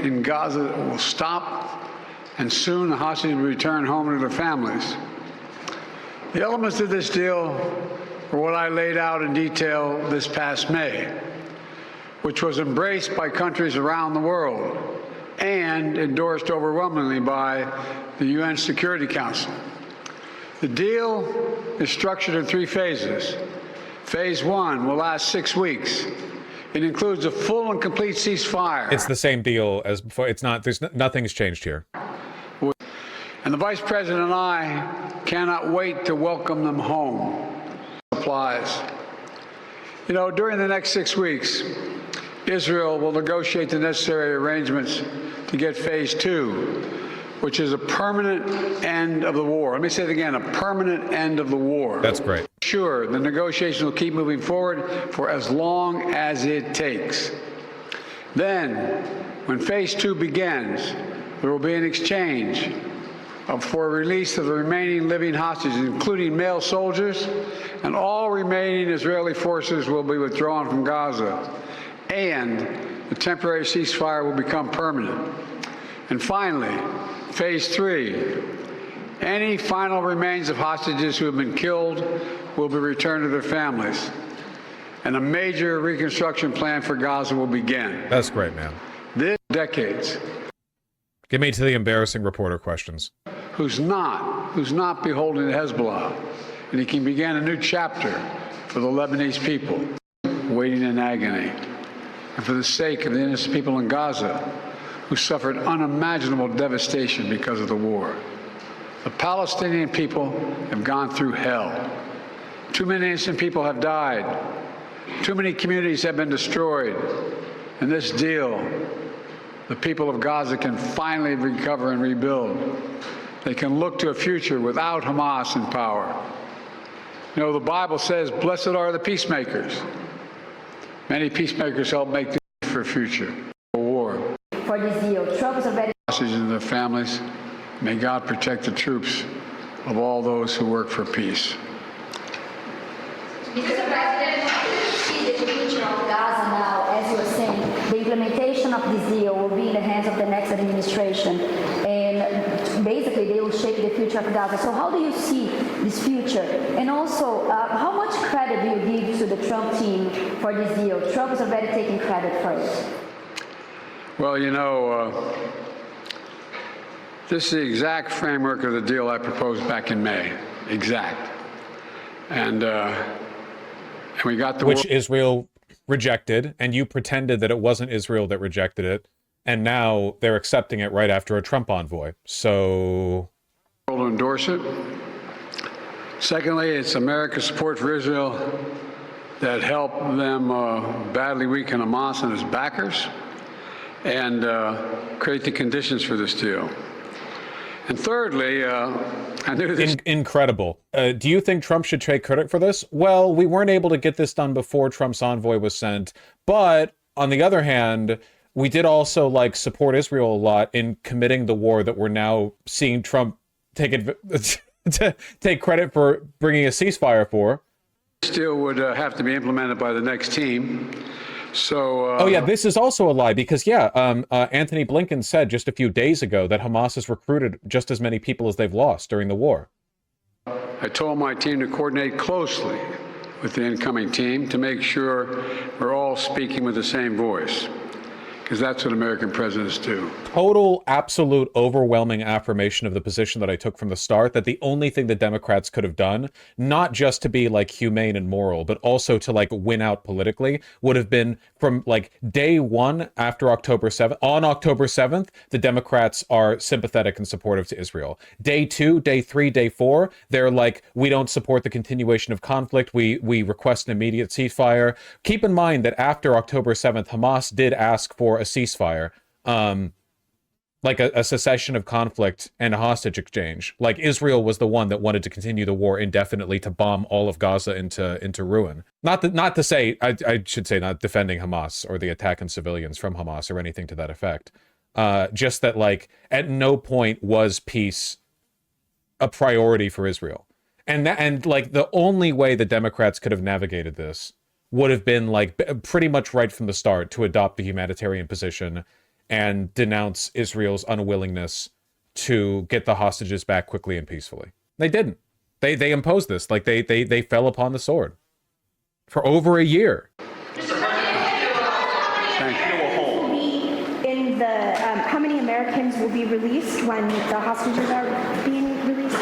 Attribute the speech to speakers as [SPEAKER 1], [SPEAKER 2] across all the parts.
[SPEAKER 1] in Gaza will stop, and soon the hostages will return home to their families. The elements of this deal were what I laid out in detail this past May, which was embraced by countries around the world and endorsed overwhelmingly by the UN Security Council. The deal is structured in 3 phases. Phase 1 will last 6 weeks. It includes a full and complete ceasefire.
[SPEAKER 2] It's the same deal as before. It's not, nothing's changed here.
[SPEAKER 1] And the Vice President and I cannot wait to welcome them home. Applies. You know, during the next 6 weeks, Israel will negotiate the necessary arrangements to get phase 2, which is a permanent end of the war. Let me say it again, a permanent end of the war.
[SPEAKER 2] That's great.
[SPEAKER 1] Sure, the negotiations will keep moving forward for as long as it takes. Then, when phase 2 begins, there will be an exchange for release of the remaining living hostages, including male soldiers, and all remaining Israeli forces will be withdrawn from Gaza, and the temporary ceasefire will become permanent. And finally, phase 3, any final remains of hostages who have been killed will be returned to their families, and a major reconstruction plan for Gaza will begin.
[SPEAKER 2] That's great, man.
[SPEAKER 1] This decades.
[SPEAKER 2] Get me to the embarrassing reporter questions.
[SPEAKER 1] Who's not beholden to Hezbollah, and he can begin a new chapter for the Lebanese people waiting in agony, and for the sake of the innocent people in Gaza who suffered unimaginable devastation because of the war. The Palestinian people have gone through hell. Too many innocent people have died. Too many communities have been destroyed. In this deal, the people of Gaza can finally recover and rebuild. They can look to a future without Hamas in power. You know, the Bible says, blessed are the peacemakers. Many peacemakers help make the for a future. War.
[SPEAKER 3] For this deal, Trump is already...
[SPEAKER 1] Hostages and their families. May God protect the troops of all those who work for peace.
[SPEAKER 3] Mr. President, how do you see the future of Gaza now? As you were saying, the implementation of this deal will be in the hands of the next administration, and basically they will shape the future of Gaza. So how do you see this future? And also, how much credit do you give to the Trump team for this deal? Trump is already taking credit for it.
[SPEAKER 1] Well, you know, this is the exact framework of the deal I proposed back in May. Exact. And we got the...
[SPEAKER 2] Which Israel rejected, and you pretended that it wasn't Israel that rejected it, and now they're accepting it right after a Trump envoy. So...
[SPEAKER 1] ...to endorse it. Secondly, it's America's support for Israel that helped them badly weaken Hamas and its backers, and create the conditions for this deal. And thirdly, I knew this...
[SPEAKER 2] Incredible. Do you think Trump should take credit for this? Well, we weren't able to get this done before Trump's envoy was sent. But on the other hand, we did also like support Israel a lot in committing the war that we're now seeing Trump take credit for bringing a ceasefire for.
[SPEAKER 1] This deal would have to be implemented by the next team. So,
[SPEAKER 2] oh yeah, this is also a lie because Anthony Blinken said just a few days ago that Hamas has recruited just as many people as they've lost during the war.
[SPEAKER 1] I told my team to coordinate closely with the incoming team to make sure we're all speaking with the same voice, because that's what American presidents do.
[SPEAKER 2] Total, absolute, overwhelming affirmation of the position that I took from the start, that the only thing the Democrats could have done, not just to be like humane and moral, but also to like win out politically, would have been from like day one after October 7th. On October 7th, the Democrats are sympathetic and supportive to Israel. Day 2, day 3, day 4, they're like, we don't support the continuation of conflict. We request an immediate ceasefire. Keep in mind that after October 7th, Hamas did ask for a ceasefire, like a cessation of conflict and a hostage exchange. Like Israel was the one that wanted to continue the war indefinitely to bomb all of Gaza into ruin. Not to say, I should say, not defending Hamas or the attack on civilians from Hamas or anything to that effect. Just that like at no point was peace a priority for Israel. And like the only way the Democrats could have navigated this would have been like pretty much right from the start to adopt the humanitarian position and denounce Israel's unwillingness to get the hostages back quickly and peacefully. They didn't. They imposed this. Like they fell upon the sword for over a year.
[SPEAKER 1] Thank you.
[SPEAKER 4] In the how many Americans will be released when the hostages are being released?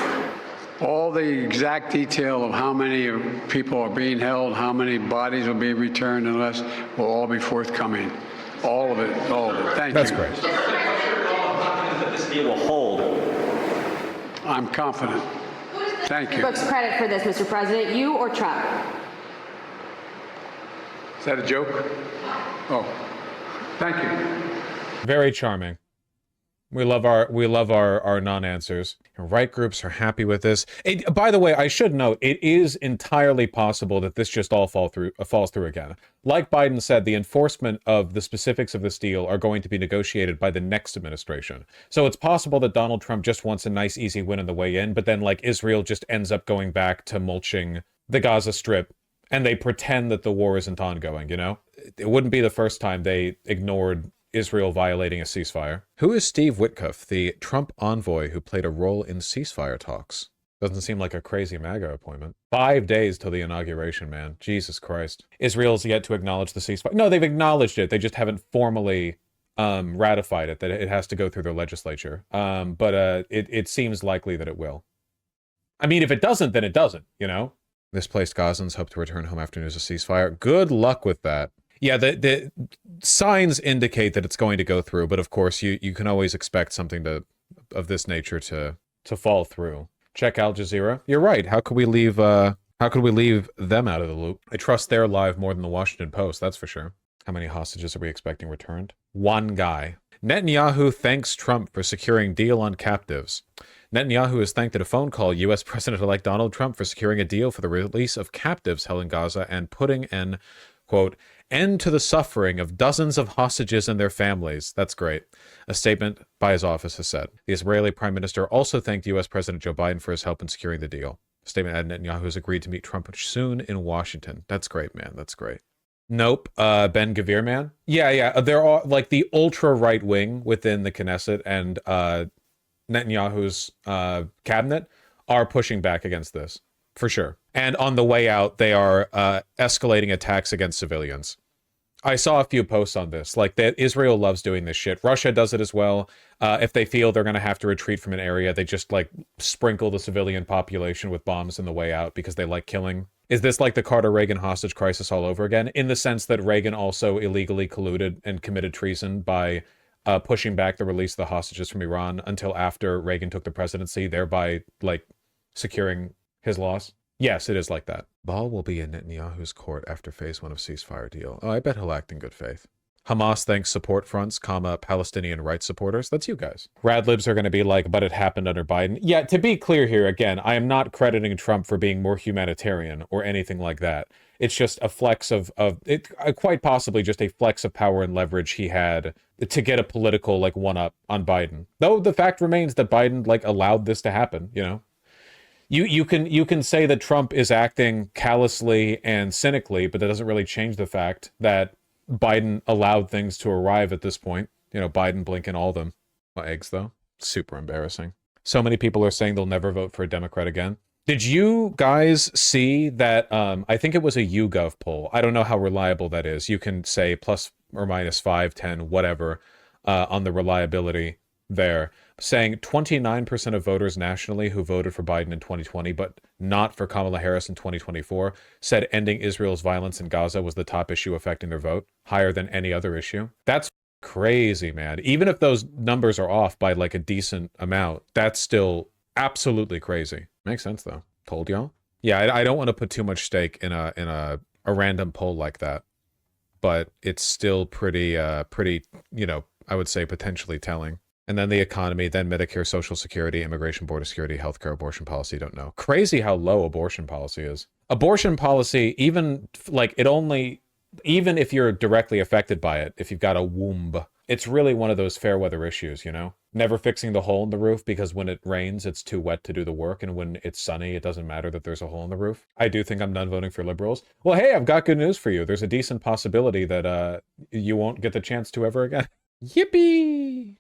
[SPEAKER 1] All the exact detail of how many people are being held, how many bodies will be returned and less, will all be forthcoming. All of it, all of it. Thank
[SPEAKER 2] That's
[SPEAKER 1] you.
[SPEAKER 2] great.
[SPEAKER 5] That this deal will hold.
[SPEAKER 1] I'm confident. Thank you.
[SPEAKER 6] Folks, credit for this, Mr. President, you or Trump?
[SPEAKER 1] Is that a joke? Oh, thank you.
[SPEAKER 2] Very charming. We love our non-answers. Right groups are happy with this. By the way, I should note, it is entirely possible that this just all falls through again. Like Biden said, the enforcement of the specifics of this deal are going to be negotiated by the next administration. So it's possible that Donald Trump just wants a nice, easy win on the way in, but then like Israel just ends up going back to mulching the Gaza Strip, and they pretend that the war isn't ongoing, you know? It wouldn't be the first time they ignored Israel violating a ceasefire. Who is Steve Witkoff, the Trump envoy who played a role in ceasefire talks? Doesn't seem like a crazy MAGA appointment. 5 days till the inauguration, man. Jesus Christ. Israel's yet to acknowledge the ceasefire. No, they've acknowledged it. They just haven't formally ratified it, that it has to go through their legislature. But it seems likely that it will. I mean, if it doesn't, then it doesn't, you know? Displaced Gazans hope to return home after news of ceasefire. Good luck with that. Yeah, the signs indicate that it's going to go through, but of course you can always expect something of this nature to fall through. Check Al Jazeera. You're right. How could we leave them out of the loop? I trust their live more than the Washington Post, that's for sure. How many hostages are we expecting returned? One guy. Netanyahu thanks Trump for securing deal on captives. Netanyahu has thanked in a phone call U.S. President-elect Donald Trump for securing a deal for the release of captives held in Gaza and putting an, quote, end to the suffering of dozens of hostages and their families. That's great. A statement by his office has said. The Israeli Prime Minister also thanked U.S. President Joe Biden for his help in securing the deal. A statement added Netanyahu has agreed to meet Trump soon in Washington. That's great, man. That's great. Nope. Ben Gvir, man. Yeah. There are like the ultra right wing within the Knesset and Netanyahu's cabinet are pushing back against this. For sure. And on the way out, they are escalating attacks against civilians. I saw a few posts on this, like that Israel loves doing this shit. Russia does it as well. If they feel they're going to have to retreat from an area, they just like sprinkle the civilian population with bombs on the way out because they like killing. Is this like the Carter-Reagan hostage crisis all over again? In the sense that Reagan also illegally colluded and committed treason by pushing back the release of the hostages from Iran until after Reagan took the presidency, thereby like securing his loss? Yes, it is like that. Ball will be in Netanyahu's court after phase 1 of ceasefire deal. Oh, I bet he'll act in good faith. Hamas thanks support fronts, Palestinian rights supporters. That's you guys. Radlibs are going to be like, but it happened under Biden. Yeah, to be clear here, again, I am not crediting Trump for being more humanitarian or anything like that. It's just a flex of quite possibly just a flex of power and leverage he had to get a political like one-up on Biden. Though the fact remains that Biden like allowed this to happen, you know? You can say that Trump is acting callously and cynically, but that doesn't really change the fact that Biden allowed things to arrive at this point. You know, Biden, Blinken, all of them. Eggs, though. Super embarrassing. So many people are saying they'll never vote for a Democrat again. Did you guys see that? I think it was a YouGov poll. I don't know how reliable that is. You can say plus or minus 5, 10, whatever on the reliability there, saying 29% of voters nationally who voted for Biden in 2020 but not for Kamala Harris in 2024 said ending Israel's violence in Gaza was the top issue affecting their vote, higher than any other issue. That's crazy, man. Even if those numbers are off by like a decent amount, that's still absolutely crazy. Makes sense though. Told y'all. Yeah, I don't want to put too much stake in a random poll like that, but it's still pretty, you know, I would say potentially telling. And then the economy, then Medicare, Social Security, Immigration, Border Security, Healthcare, abortion policy, don't know. Crazy how low abortion policy is. Abortion policy, even like even if you're directly affected by it, if you've got a womb, it's really one of those fair weather issues, you know? Never fixing the hole in the roof because when it rains, it's too wet to do the work. And when it's sunny, it doesn't matter that there's a hole in the roof. I do think I'm done voting for liberals. Well, hey, I've got good news for you. There's a decent possibility that you won't get the chance to ever again. Yippee!